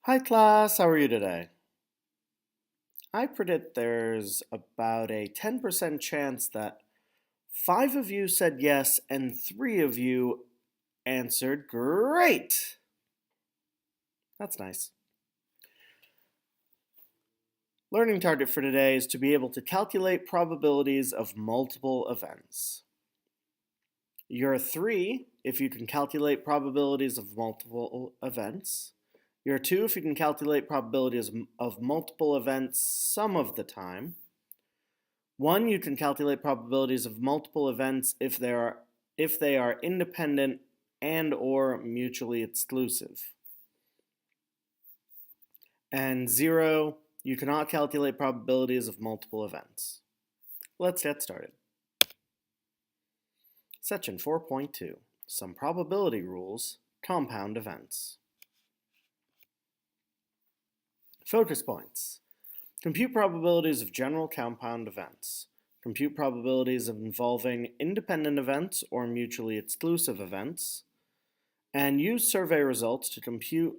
Hi class, how are you today? I predict there's about a 10% chance that 5 of you said yes and 3 of you answered great. That's nice. Learning target for today is to be able to calculate probabilities of multiple events. You're a 3 if you can calculate probabilities of multiple events. You're a 2 if you can calculate probabilities of multiple events some of the time. 1, you can calculate probabilities of multiple events if they are independent and or mutually exclusive. And 0, you cannot calculate probabilities of multiple events. Let's get started. Section 4.2, some probability rules, compound events. Focus points. Compute probabilities of general compound events. Compute probabilities of involving independent events or mutually exclusive events. And use survey results to compute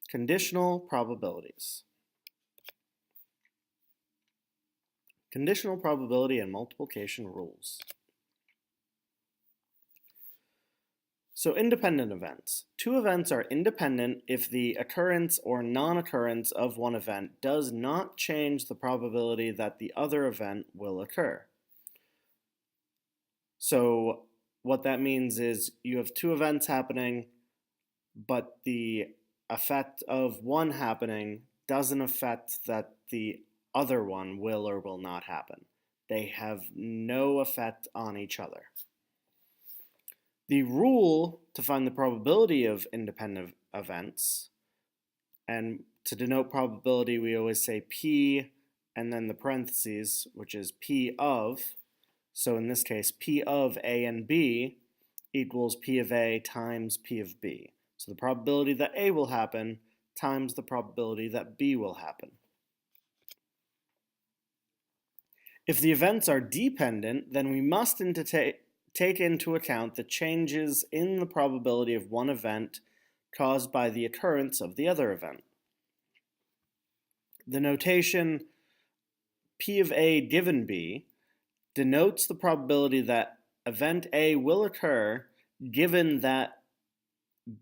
conditional probabilities. Conditional probability and multiplication rules. So independent events. 2 events are independent if the occurrence or non-occurrence of one event does not change the probability that the other event will occur. So what that means is you have 2 events happening, but the effect of one happening doesn't affect that the other one will or will not happen. They have no effect on each other. The rule to find the probability of independent events, and to denote probability we always say P and then the parentheses, which is P of, so in this case P of A and B equals P of A times P of B. So the probability that A will happen times the probability that B will happen. If the events are dependent, then we must take into account the changes in the probability of one event caused by the occurrence of the other event. The notation P of A given B denotes the probability that event A will occur given that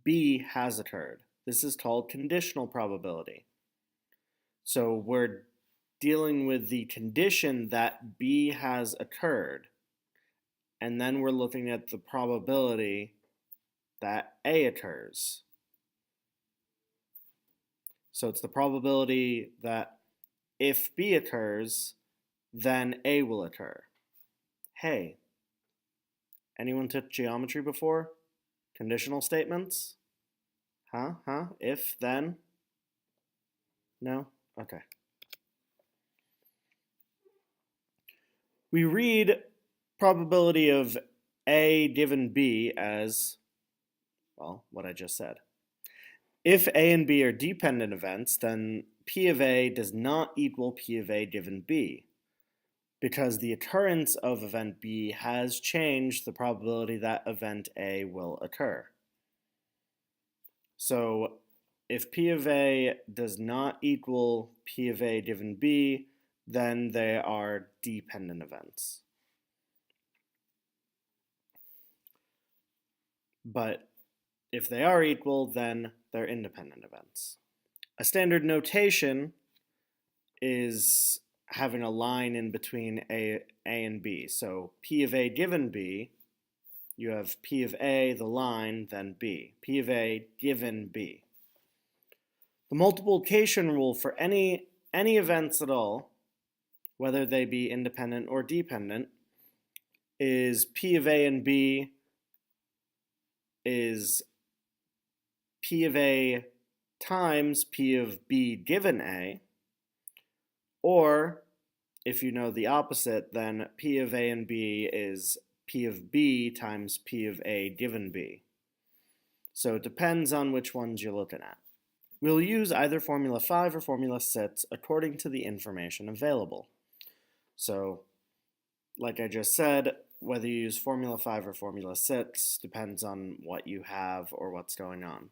B has occurred. This is called conditional probability. So we're dealing with the condition that B has occurred, and then we're looking at the probability that A occurs. So it's the probability that if B occurs, then A will occur. Hey, anyone took geometry before? Conditional statements? Huh? If, then? No? Okay. We read probability of A given B as, well, what I just said. If A and B are dependent events, then P of A does not equal P of A given B, because the occurrence of event B has changed the probability that event A will occur. So if P of A does not equal P of A given B, then they are dependent events. But if they are equal, then they're independent events. A standard notation is having a line in between A and B. So P of A given B, you have P of A, the line, then B. P of A given B. The multiplication rule for any events at all, whether they be independent or dependent, is P of A and B is P of A times P of B given A, or if you know the opposite, then P of A and B is P of B times P of A given B. So it depends on which ones you're looking at. We'll use either Formula 5 or Formula 6 according to the information available. So, like I just said, whether you use Formula 5 or Formula 6 depends on what you have or what's going on.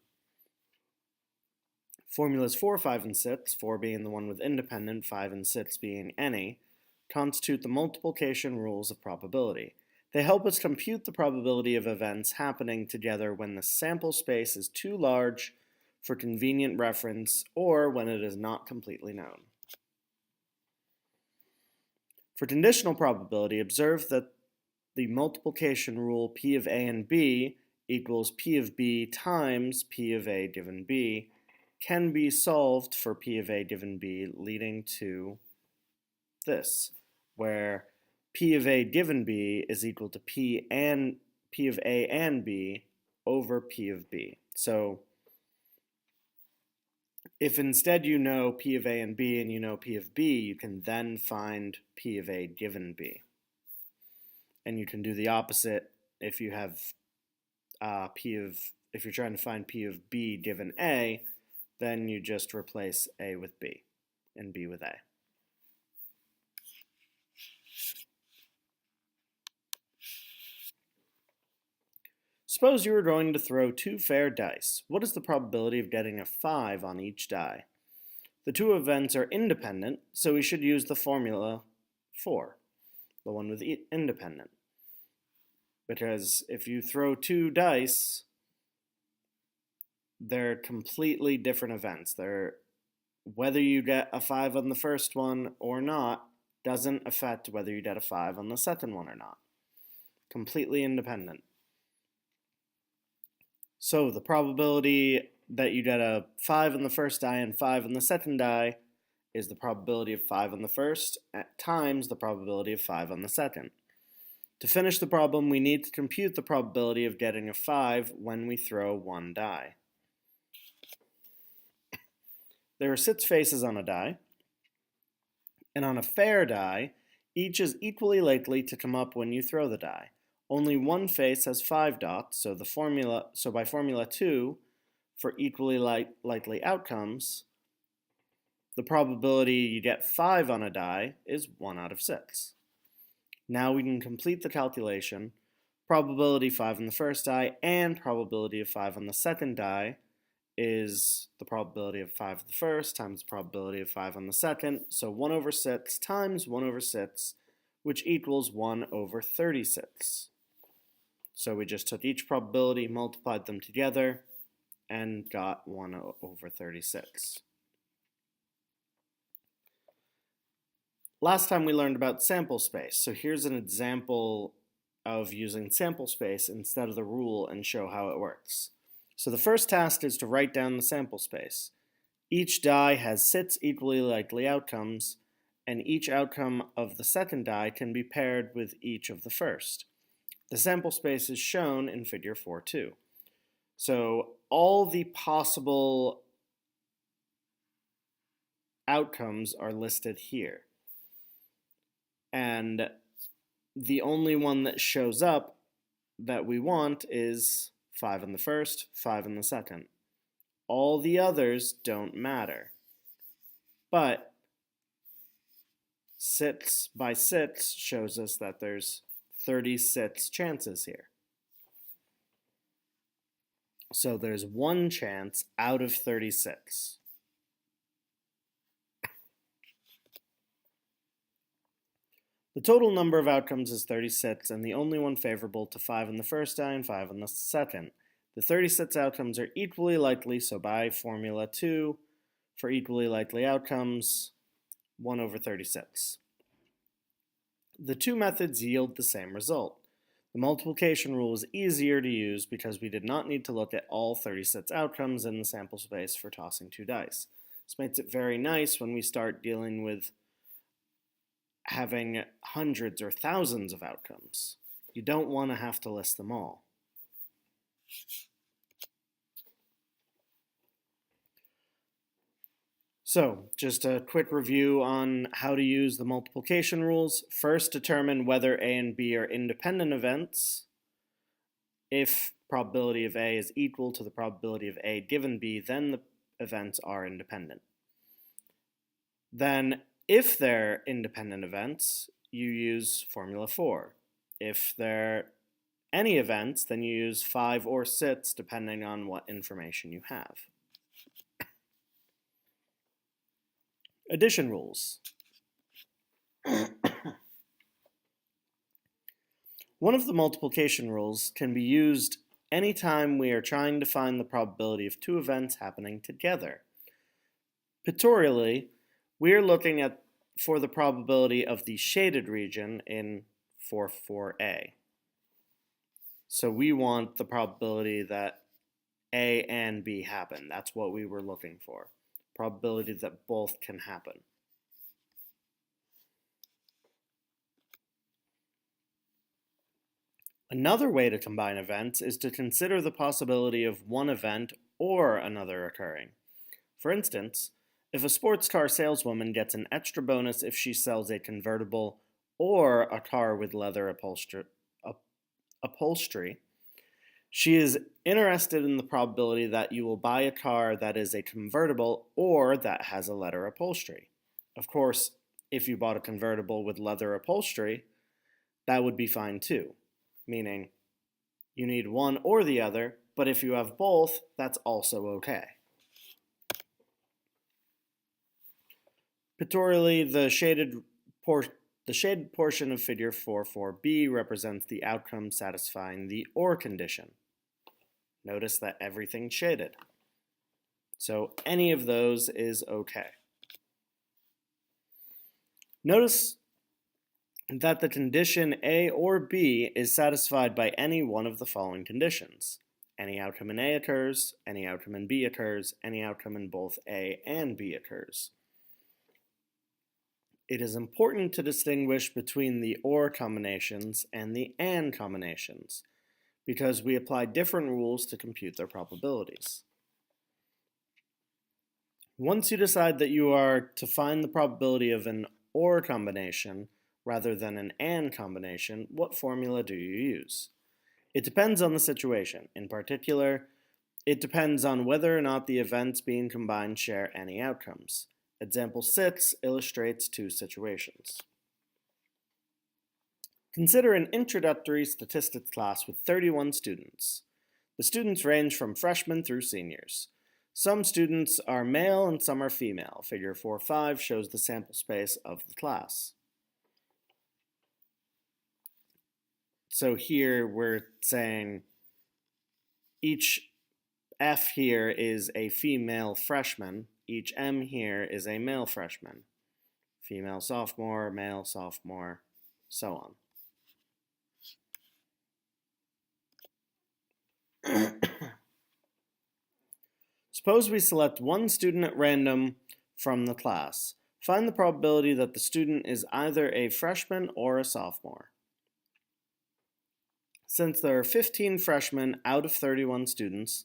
Formulas 4, 5, and 6, 4 being the one with independent, 5 and 6 being any, constitute the multiplication rules of probability. They help us compute the probability of events happening together when the sample space is too large for convenient reference or when it is not completely known. For conditional probability, observe that the multiplication rule P of A and B equals P of B times P of A given B can be solved for P of A given B, leading to this, where P of A given B is equal to P of A and B over P of B. So if instead you know P of A and B and you know P of B, you can then find P of A given B. And you can do the opposite if you have if you're trying to find P of B given A, then you just replace A with B and B with A. Suppose you were going to throw 2 fair dice. What is the probability of getting a 5 on each die? The 2 events are independent, so we should use the formula 4, the one with independent. Because if you throw 2 dice, they're completely different events. Whether you get a 5 on the first one or not doesn't affect whether you get a 5 on the second one or not. Completely independent. So the probability that you get a 5 on the first die and 5 on the second die is the probability of 5 on the first times the probability of 5 on the second. To finish the problem, we need to compute the probability of getting a 5 when we throw 1 die. There are 6 faces on a die, and on a fair die, each is equally likely to come up when you throw the die. Only one face has 5 dots, so by formula 2, for equally likely outcomes, the probability you get 5 on a die is 1 out of 6. Now we can complete the calculation. Probability 5 on the first die and probability of 5 on the second die is the probability of 5 on the first times the probability of 5 on the second. So 1 over 6 times 1 over 6, which equals 1 over 36. So we just took each probability, multiplied them together, and got 1 over 36. Last time we learned about sample space, so here's an example of using sample space instead of the rule and show how it works. So the first task is to write down the sample space. Each die has 6 equally likely outcomes, and each outcome of the second die can be paired with each of the first. The sample space is shown in figure 4.2. So all the possible outcomes are listed here. And the only one that shows up that we want is 5 in the first, 5 in the second. All the others don't matter. But 6 by 6 shows us that there's 36 chances here. So there's 1 chance out of 36. The total number of outcomes is 36, and the only one favorable to 5 on the first die and 5 on the second. The 36 outcomes are equally likely, so by formula 2, for equally likely outcomes, 1 over 36. The two methods yield the same result. The multiplication rule is easier to use because we did not need to look at all 36 outcomes in the sample space for tossing 2 dice. This makes it very nice when we start dealing with having hundreds or thousands of outcomes. You don't want to have to list them all. So, just a quick review on how to use the multiplication rules. First, determine whether A and B are independent events. If probability of A is equal to the probability of A given B, then the events are independent. Then, if they're independent events, you use formula 4. If they're any events, then you use 5 or 6, depending on what information you have. Addition rules. One of the multiplication rules can be used anytime we are trying to find the probability of two events happening together. Pictorially, we are looking for the probability of the shaded region in 4.4a. So we want the probability that A and B happen. That's what we were looking for. Probability that both can happen. Another way to combine events is to consider the possibility of one event or another occurring. For instance, if a sports car saleswoman gets an extra bonus if she sells a convertible or a car with leather upholstery, she is interested in the probability that you will buy a car that is a convertible or that has a leather upholstery. Of course, if you bought a convertible with leather upholstery, that would be fine too, meaning you need one or the other, but if you have both, that's also okay. Pictorially, the shaded portion of figure 4.4b represents the outcome satisfying the OR condition. Notice that everything's shaded. So any of those is okay. Notice that the condition A or B is satisfied by any one of the following conditions. Any outcome in A occurs, any outcome in B occurs, any outcome in both A and B occurs. It is important to distinguish between the OR combinations and the AND combinations, because we apply different rules to compute their probabilities. Once you decide that you are to find the probability of an OR combination rather than an AND combination, what formula do you use? It depends on the situation. In particular, it depends on whether or not the events being combined share any outcomes. Example 6 illustrates two situations. Consider an introductory statistics class with 31 students. The students range from freshmen through seniors. Some students are male and some are female. Figure 4.5 shows the sample space of the class. So here we're saying each F here is a female freshman, each M here is a male freshman. Female sophomore, male sophomore, so on. Suppose we select one student at random from the class. Find the probability that the student is either a freshman or a sophomore. Since there are 15 freshmen out of 31 students,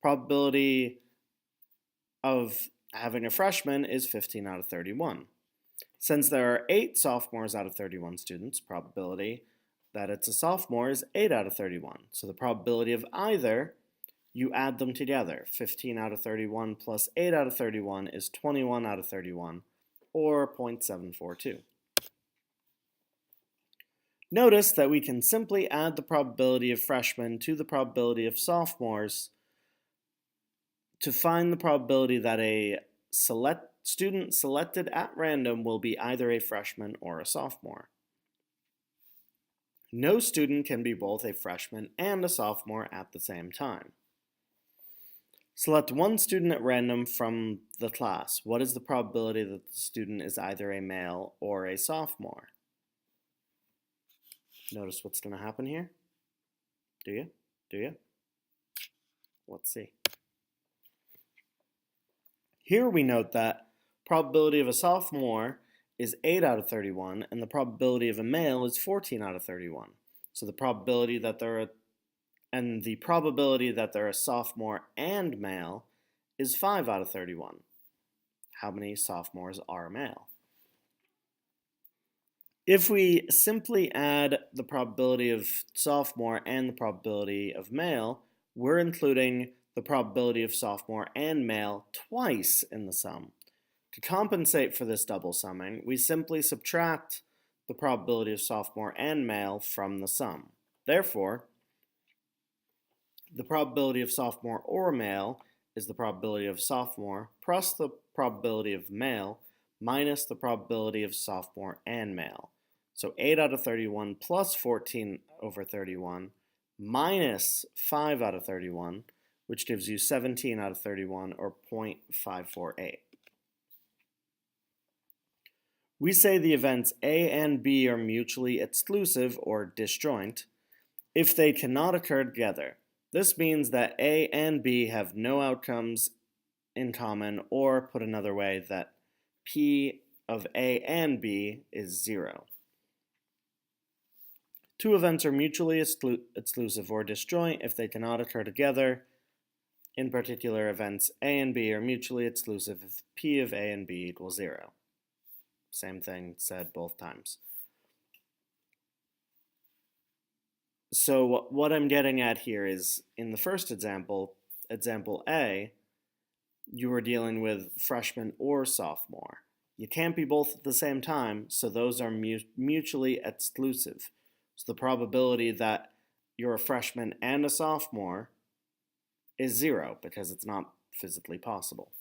probability of having a freshman is 15 out of 31. Since there are 8 sophomores out of 31 students, probability that it's a sophomore is 8 out of 31. So the probability of either, you add them together. 15 out of 31 plus 8 out of 31 is 21 out of 31, or 0.742. Notice that we can simply add the probability of freshmen to the probability of sophomores to find the probability that a student selected at random will be either a freshman or a sophomore. No student can be both a freshman and a sophomore at the same time. Select one student at random from the class. What is the probability that the student is either a male or a sophomore? Notice what's going to happen here? Do you? Do you? Let's see. Here we note that probability of a sophomore is 8 out of 31, and the probability of a male is 14 out of 31. So the probability that they're a sophomore and male is 5 out of 31. How many sophomores are male? If we simply add the probability of sophomore and the probability of male, we're including the probability of sophomore and male twice in the sum. To compensate for this double summing, we simply subtract the probability of sophomore and male from the sum. Therefore, the probability of sophomore or male is the probability of sophomore plus the probability of male minus the probability of sophomore and male. So 8 out of 31 plus 14 over 31 minus 5 out of 31, which gives you 17 out of 31, or 0.548. We say the events A and B are mutually exclusive or disjoint if they cannot occur together. This means that A and B have no outcomes in common, or put another way, that P of A and B is 0. Two events are mutually exclusive or disjoint if they cannot occur together. In particular, events A and B are mutually exclusive if P of A and B equals 0. Same thing said both times. So what I'm getting at here is, in the first example, example A, you were dealing with freshman or sophomore. You can't be both at the same time, so those are mutually exclusive. So the probability that you're a freshman and a sophomore is 0 because it's not physically possible.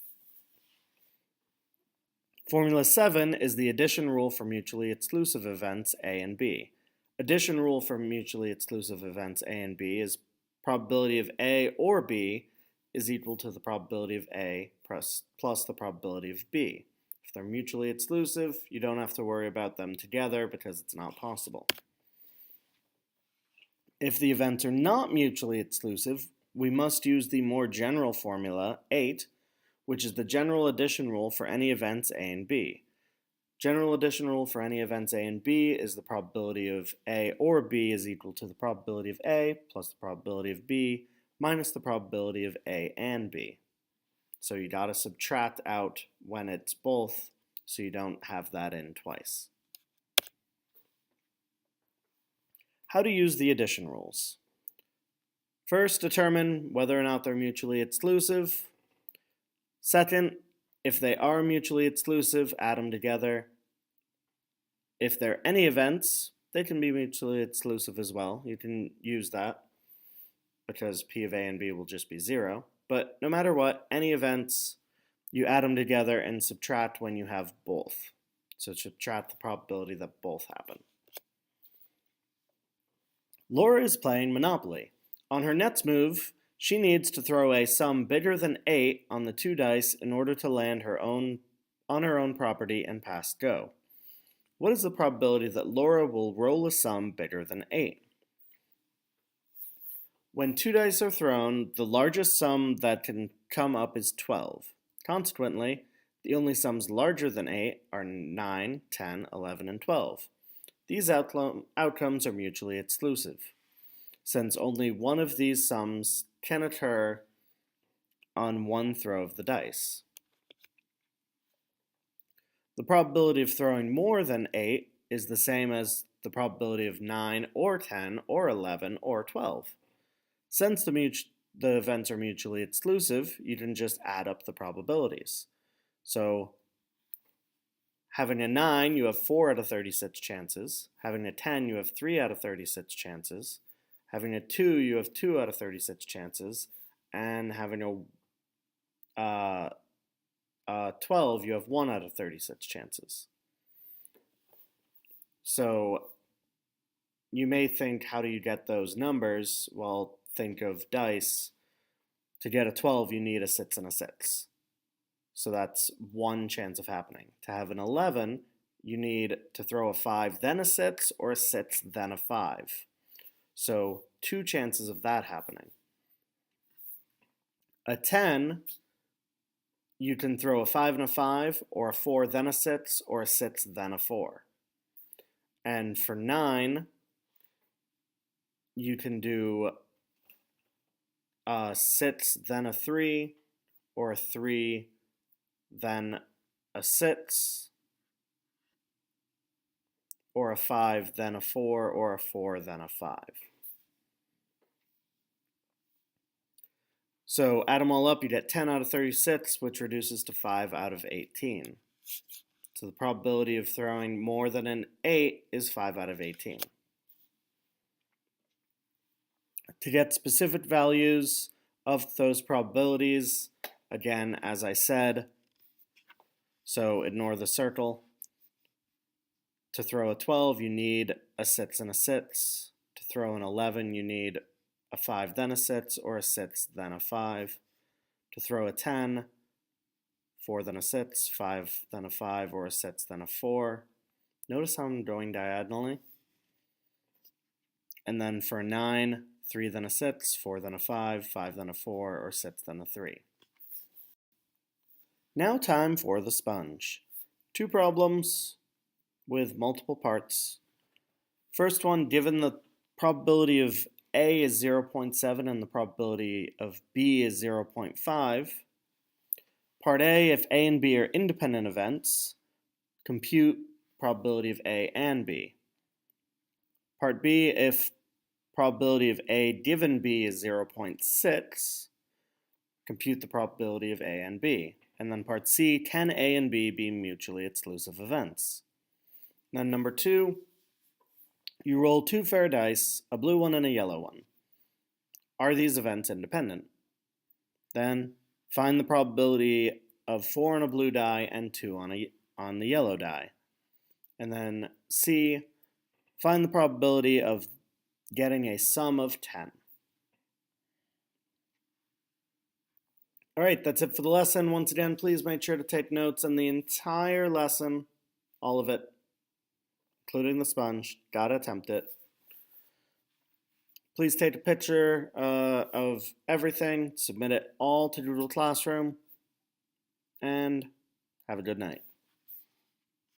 Formula 7 is the addition rule for mutually exclusive events A and B. Addition rule for mutually exclusive events A and B is probability of A or B is equal to the probability of A plus the probability of B. If they're mutually exclusive, you don't have to worry about them together because it's not possible. If the events are not mutually exclusive, we must use the more general formula, 8, which is the general addition rule for any events A and B. General addition rule for any events A and B is the probability of A or B is equal to the probability of A plus the probability of B minus the probability of A and B. So you gotta subtract out when it's both so you don't have that in twice. How to use the addition rules. First, determine whether or not they're mutually exclusive. Second, if they are mutually exclusive, add them together. If they're any events, they can be mutually exclusive as well. You can use that because P of A and B will just be 0. But no matter what, any events, you add them together and subtract when you have both. So subtract the probability that both happen. Laura is playing Monopoly. On her next move, she needs to throw a sum bigger than 8 on the 2 dice in order to land on her own property and pass go. What is the probability that Laura will roll a sum bigger than 8? When 2 dice are thrown, the largest sum that can come up is 12. Consequently, the only sums larger than 8 are 9, 10, 11, and 12. These outcomes are mutually exclusive, since only one of these sums can occur on one throw of the dice. The probability of throwing more than 8 is the same as the probability of 9 or 10 or 11 or 12. Since the events are mutually exclusive, you can just add up the probabilities. So having a 9, you have 4 out of 36 chances. Having a 10, you have 3 out of 36 chances. Having a 2, you have 2 out of 36 chances. And having a 12, you have 1 out of 36 chances. So you may think, how do you get those numbers? Well, think of dice. To get a 12, you need a 6 and a 6. So that's one chance of happening. To have an 11, you need to throw a 5, then a 6, or a 6, then a 5. So 2 chances of that happening. A 10, you can throw a 5 and a 5, or a 4, then a 6, or a 6, then a 4. And for 9, you can do a 6, then a 3, or a 3, then a 6, or a 5, then a 4, or a 4, then a 5. So add them all up, you get 10 out of 36, which reduces to 5 out of 18. So the probability of throwing more than an 8 is 5 out of 18. To get specific values of those probabilities, again, as I said, so ignore the circle. To throw a 12, you need a sits and a sits. To throw an 11, you need a 5 then a sits, or a sits then a 5. To throw a 10, 4 then a sits, 5 then a 5, or a sits then a 4. Notice how I'm going diagonally. And then for a 9, 3 then a sits, 4 then a 5, 5 then a 4, or sits then a 3. Now time for the sponge. 2 problems with multiple parts. First one, given the probability of A is 0.7 and the probability of B is 0.5. Part A, if A and B are independent events, compute probability of A and B. Part B, if probability of A given B is 0.6, compute the probability of A and B. And then part C, can A and B be mutually exclusive events? Then number 2, you roll 2 fair dice, a blue one and a yellow one. Are these events independent? Then find the probability of 4 on a blue die and 2 on the yellow die. And then C, find the probability of getting a sum of 10. Alright, that's it for the lesson. Once again, please make sure to take notes on the entire lesson, all of it, including the sponge. Gotta attempt it. Please take a picture of everything, submit it all to Google Classroom, and have a good night.